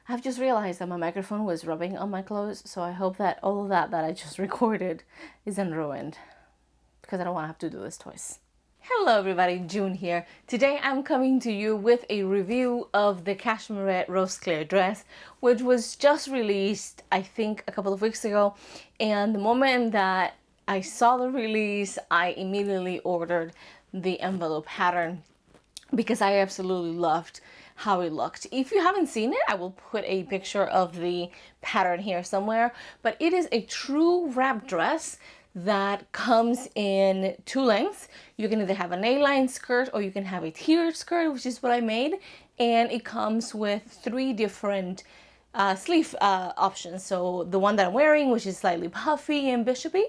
I've just realized that my microphone was rubbing on my clothes, so I hope that all of that I just recorded isn't ruined, because I don't want to have to do this twice. Hello everybody, June here. Today I'm coming to you with a review of the Cashmerette Roseclair Dress, which was just released, I think, a couple of weeks ago. And the moment that I saw the release, I immediately ordered the envelope pattern because I absolutely loved how it looked. If you haven't seen it, I will put a picture of the pattern here somewhere, but it is a true wrap dress that comes in two lengths. You can either have an A-line skirt or you can have a tiered skirt, which is what I made, and it comes with three different sleeve options. So the one that I'm wearing, which is slightly puffy and bishopy,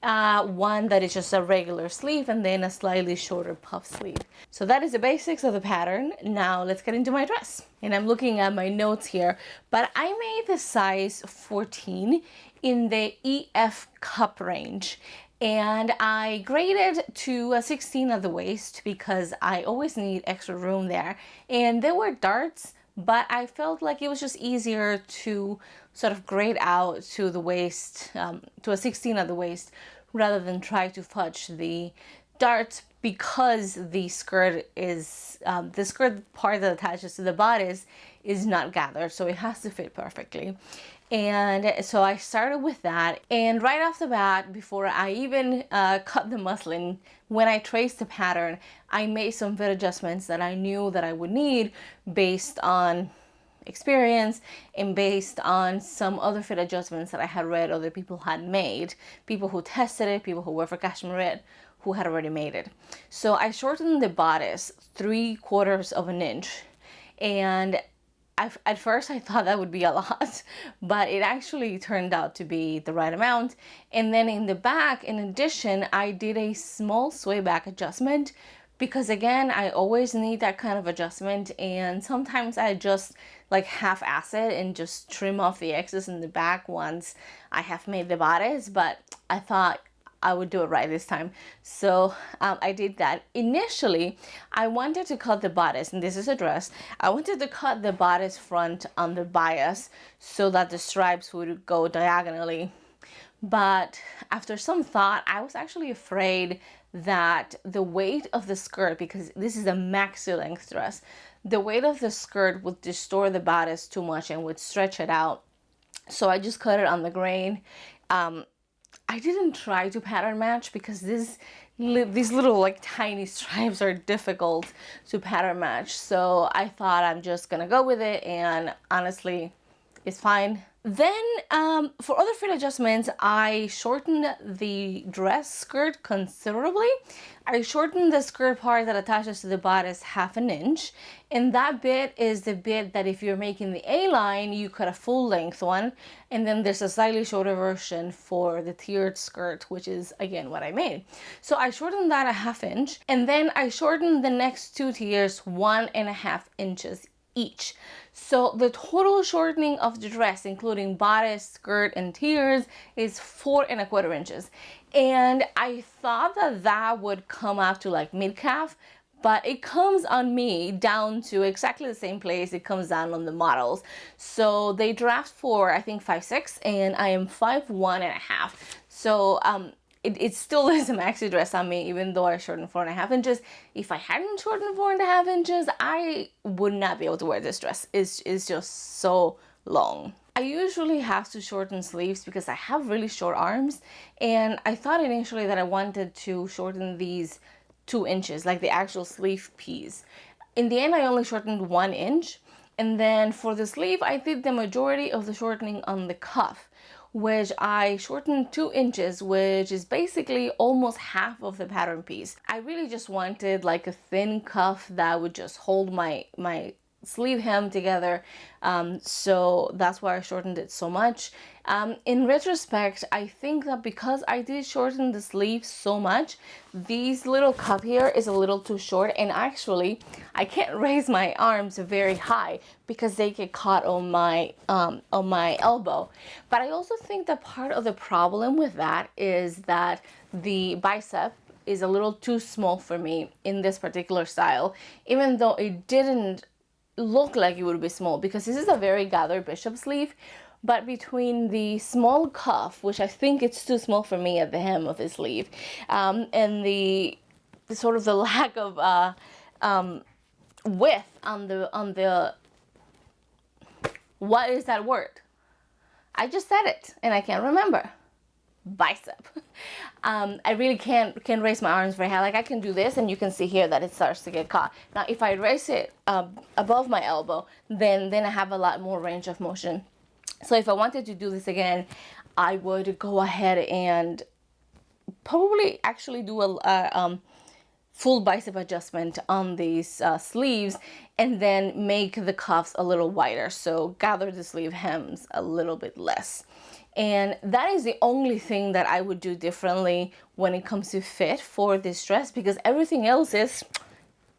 one that is just a regular sleeve, and then a slightly shorter puff sleeve. So that is the basics of the pattern. Now let's get into my dress. And I'm looking at my notes here, but I made the size 14 in the EF cup range. And I graded to a 16 at the waist because I always need extra room there. And there were darts, but I felt like it was just easier to sort of grade out to the waist, to a 16 at the waist, rather than try to fudge the darts, because the skirt is, the skirt part that attaches to the bodice is not gathered, so it has to fit perfectly. And so I started with that, and right off the bat, before I even cut the muslin, when I traced the pattern, I made some fit adjustments that I knew that I would need based on experience and based on some other fit adjustments that I had read other people had made, people who tested it, people who work for Cashmerette who had already made it. So I shortened the bodice 3/4 of an inch, and at first I thought that would be a lot, but it actually turned out to be the right amount. And then in the back, in addition, I did a small sway back adjustment, because again, I always need that kind of adjustment, and sometimes I just like half-ass it and just trim off the excess in the back once I have made the bodice, but I thought I would do it right this time. So I did that. Initially, I wanted to cut the bodice, and this is a dress. I wanted to cut the bodice front on the bias so that the stripes would go diagonally. But after some thought, I was actually afraid that the weight of the skirt, because this is a maxi length dress, the weight of the skirt would distort the bodice too much and would stretch it out. So I just cut it on the grain. I didn't try to pattern match because these little like tiny stripes are difficult to pattern match. So I thought I'm just gonna go with it, and honestly, it's fine. Then for other fit adjustments, I shortened the dress skirt considerably. I shortened the skirt part that attaches to the bodice 1/2 inch, and that bit is the bit that if you're making the A-line, you cut a full length one, and then there's a slightly shorter version for the tiered skirt, which is again what I made. So I shortened that 1/2 inch, and then I shortened the next two tiers 1.5 inches each. So the total shortening of the dress, including bodice, skirt, and tiers, is 4.25 inches. And I thought that that would come out to like mid-calf, but it comes on me down to exactly the same place it comes down on the models. So they draft for, I think, 5'6", and I am 5'1.5". So it still is a maxi dress on me, even though I shortened 4.5 inches. If I hadn't shortened 4.5 inches, I would not be able to wear this dress. It's just so long. I usually have to shorten sleeves because I have really short arms, and I thought initially that I wanted to shorten these 2 inches, like the actual sleeve piece. In the end, I only shortened 1 inch, and then for the sleeve, I did the majority of the shortening on the cuff, which I shortened 2 inches, which is basically almost half of the pattern piece. I really just wanted like a thin cuff that would just hold my sleeve hem together, so that's why I shortened it so much. In retrospect, I think that because I did shorten the sleeve so much, this little cup here is a little too short, and actually I can't raise my arms very high because they get caught on my elbow. But I also think that part of the problem with that is that the bicep is a little too small for me in this particular style, even though it didn't look like it would be small because this is a very gathered bishop sleeve, but between the small cuff, which I think it's too small for me at the hem of the sleeve, and the sort of the lack of width on the what is that word? I just said it and I can't remember. Bicep. I really can't raise my arms very high. Like I can do this and you can see here that it starts to get caught. Now if I raise it above my elbow, then I have a lot more range of motion. So if I wanted to do this again, I would go ahead and probably actually do a full bicep adjustment on these sleeves and then make the cuffs a little wider. So gather the sleeve hems a little bit less. And that is the only thing that I would do differently when it comes to fit for this dress, because everything else is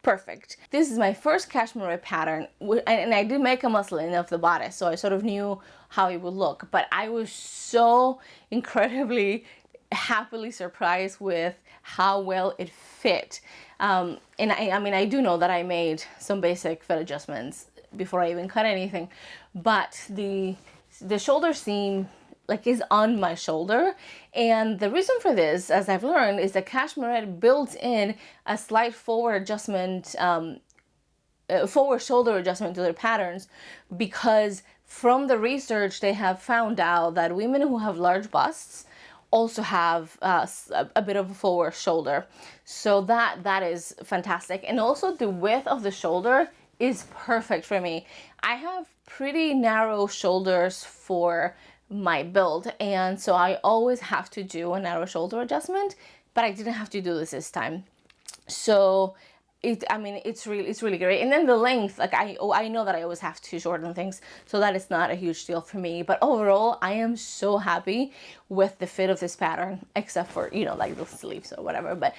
perfect. This is my first Cashmerette pattern, and I did make a muslin of the bodice, so I sort of knew how it would look, but I was so incredibly happily surprised with how well it fit. And I mean, I do know that I made some basic fit adjustments before I even cut anything, but the shoulder seam like is on my shoulder, and the reason for this, as I've learned, is that Cashmerette built in a slight forward adjustment, forward shoulder adjustment to their patterns, because from the research they have found out that women who have large busts also have a bit of a forward shoulder. So that is fantastic. And also the width of the shoulder is perfect for me. I have pretty narrow shoulders for my build, and so I always have to do a narrow shoulder adjustment, but I didn't have to do this time. So I mean, it's really great. And then the length, like I know that I always have to shorten things, so that is not a huge deal for me. But overall, I am so happy with the fit of this pattern, except for, you know, like the sleeves or whatever. But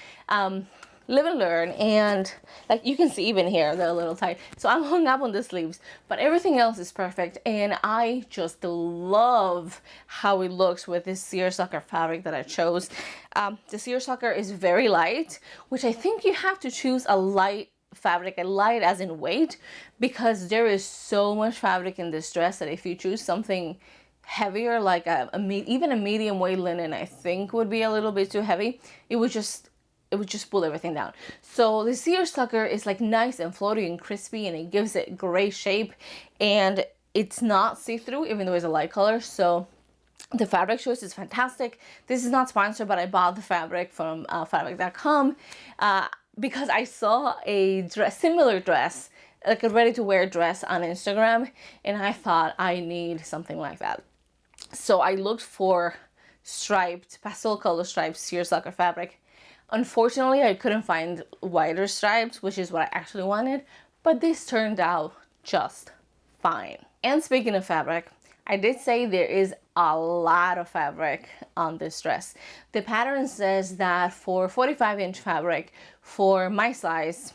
live and learn, and like you can see even here they're a little tight, so I'm hung up on the sleeves, but everything else is perfect. And I just love how it looks with this seersucker fabric that I chose. The seersucker is very light, which I think you have to choose a light fabric, a light as in weight, because there is so much fabric in this dress that if you choose something heavier, like even a medium weight linen, I think would be a little bit too heavy. It would just pull everything down. So the seersucker is like nice and floaty and crispy, and it gives it gray shape, and it's not see-through even though it's a light color. So the fabric choice is fantastic. This is not sponsored, but I bought the fabric from fabric.com because I saw a similar dress, like a ready-to-wear dress on Instagram, and I thought I need something like that. So I looked for striped, pastel color striped seersucker fabric. Unfortunately, I couldn't find wider stripes, which is what I actually wanted, but this turned out just fine. And speaking of fabric, I did say there is a lot of fabric on this dress. The pattern says that for 45-inch fabric, for my size,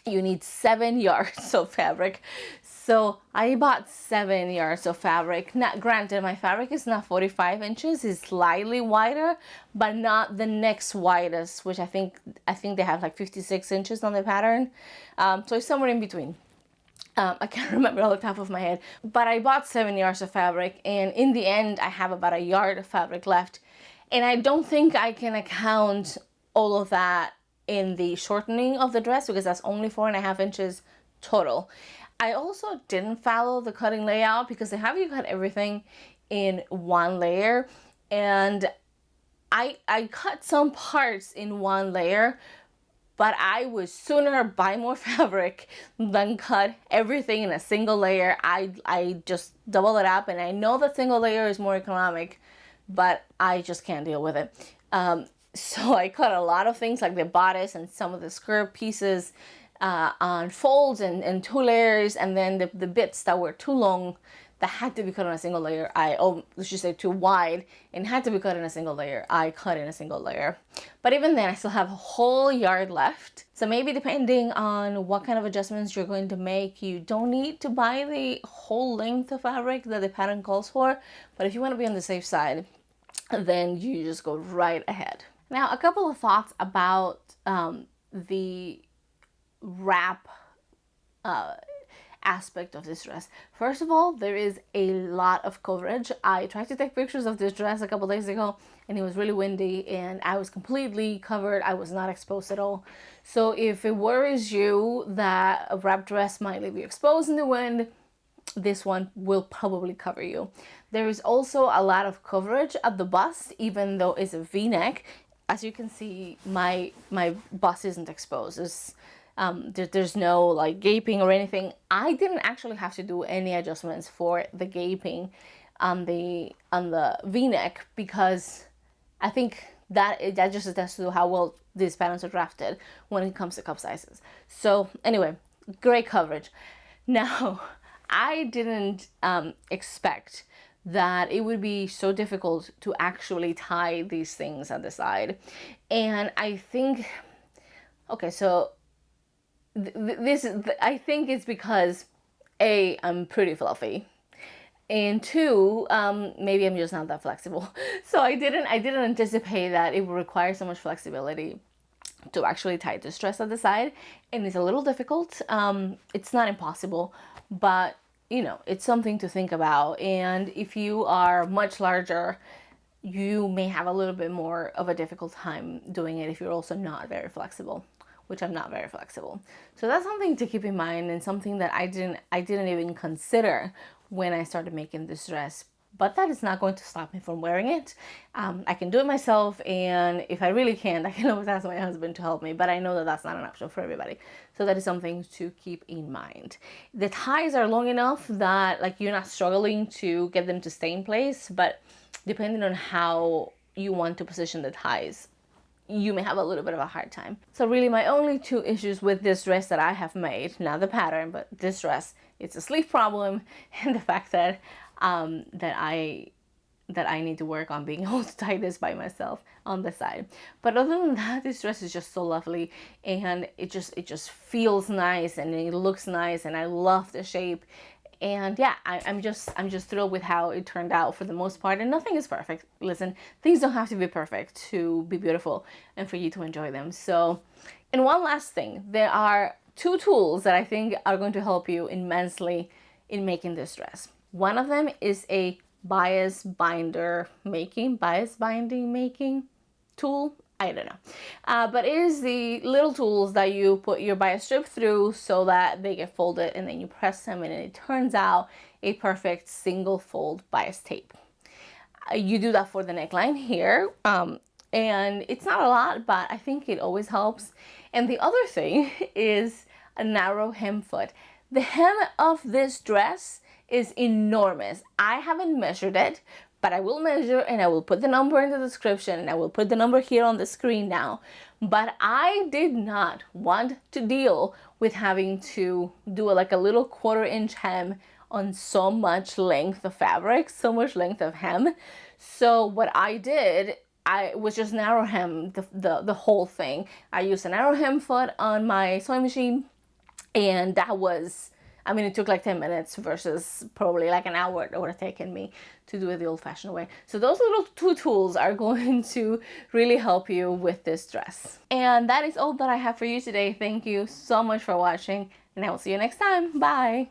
you need 7 yards of fabric. So I bought 7 yards of fabric. Now, granted, my fabric is not 45 inches, it's slightly wider, but not the next widest, which I think they have like 56 inches on the pattern. So it's somewhere in between. I can't remember off the top of my head, but I bought 7 yards of fabric, and in the end, I have about a yard of fabric left. And I don't think I can account all of that in the shortening of the dress, because that's only 4.5 inches total. I also didn't follow the cutting layout because they have you cut everything in one layer, and I cut some parts in one layer, but I would sooner buy more fabric than cut everything in a single layer. I just double it up, and I know that single layer is more economic, but I just can't deal with it. So I cut a lot of things like the bodice and some of the skirt pieces on folds and 2 layers, and then the bits that were too long that had to be cut on a single layer, let's just say too wide and had to be cut in a single layer, I cut in a single layer. But even then, I still have a whole yard left. So maybe depending on what kind of adjustments you're going to make, you don't need to buy the whole length of fabric that the pattern calls for. But if you want to be on the safe side, then you just go right ahead. Now, a couple of thoughts about the wrap aspect of this dress. First of all, there is a lot of coverage. I tried to take pictures of this dress a couple days ago and it was really windy and I was completely covered. I was not exposed at all. So if it worries you that a wrap dress might leave you exposed in the wind, this one will probably cover you. There is also a lot of coverage at the bust, even though it's a v-neck. As you can see, my bust isn't exposed. There's no like gaping or anything. I didn't actually have to do any adjustments for the gaping on the v-neck because I think that just attests to how well these patterns are drafted when it comes to cup sizes. So anyway, great coverage. Now, I didn't expect that it would be so difficult to actually tie these things at the side. And I think, okay, so I think it's because A, I'm pretty fluffy, and two, maybe I'm just not that flexible. So I didn't anticipate that it would require so much flexibility to actually tie this dress at the side, and it's a little difficult. It's not impossible, but you know, it's something to think about. And if you are much larger, you may have a little bit more of a difficult time doing it if you're also not very flexible, which I'm not very flexible. So that's something to keep in mind, and something that I didn't even consider when I started making this dress. But that is not going to stop me from wearing it. I can do it myself, and if I really can't, I can always ask my husband to help me, but I know that that's not an option for everybody. So that is something to keep in mind. The ties are long enough that like you're not struggling to get them to stay in place, but depending on how you want to position the ties, you may have a little bit of a hard time. So really my only two issues with this dress that I have made, not the pattern, but this dress, it's a sleeve problem and the fact that that I need to work on being able to tie this by myself on the side. But other than that, this dress is just so lovely, and it just feels nice and it looks nice, and I love the shape. And yeah, I'm just thrilled with how it turned out for the most part. And nothing is perfect. Listen, things don't have to be perfect to be beautiful and for you to enjoy them. So, and one last thing, there are two tools that I think are going to help you immensely in making this dress. One of them is a bias binding making tool. I don't know. But it is the little tools that you put your bias strip through so that they get folded, and then you press them and it turns out a perfect single fold bias tape. You do that for the neckline here. And it's not a lot, but I think it always helps. And the other thing is a narrow hem foot. The hem of this dress is enormous. I haven't measured it, but I will measure, and I will put the number in the description, and I will put the number here on the screen now. But I did not want to deal with having to do like a little 1/4 inch hem on so much length of fabric, so much length of hem. So what I did, I was just narrow hem the whole thing. I used a narrow hem foot on my sewing machine, and that was, I mean, it took like 10 minutes versus probably like an hour it would have taken me to do it the old-fashioned way. So those little two tools are going to really help you with this dress. And that is all that I have for you today. Thank you so much for watching, and I will see you next time. Bye!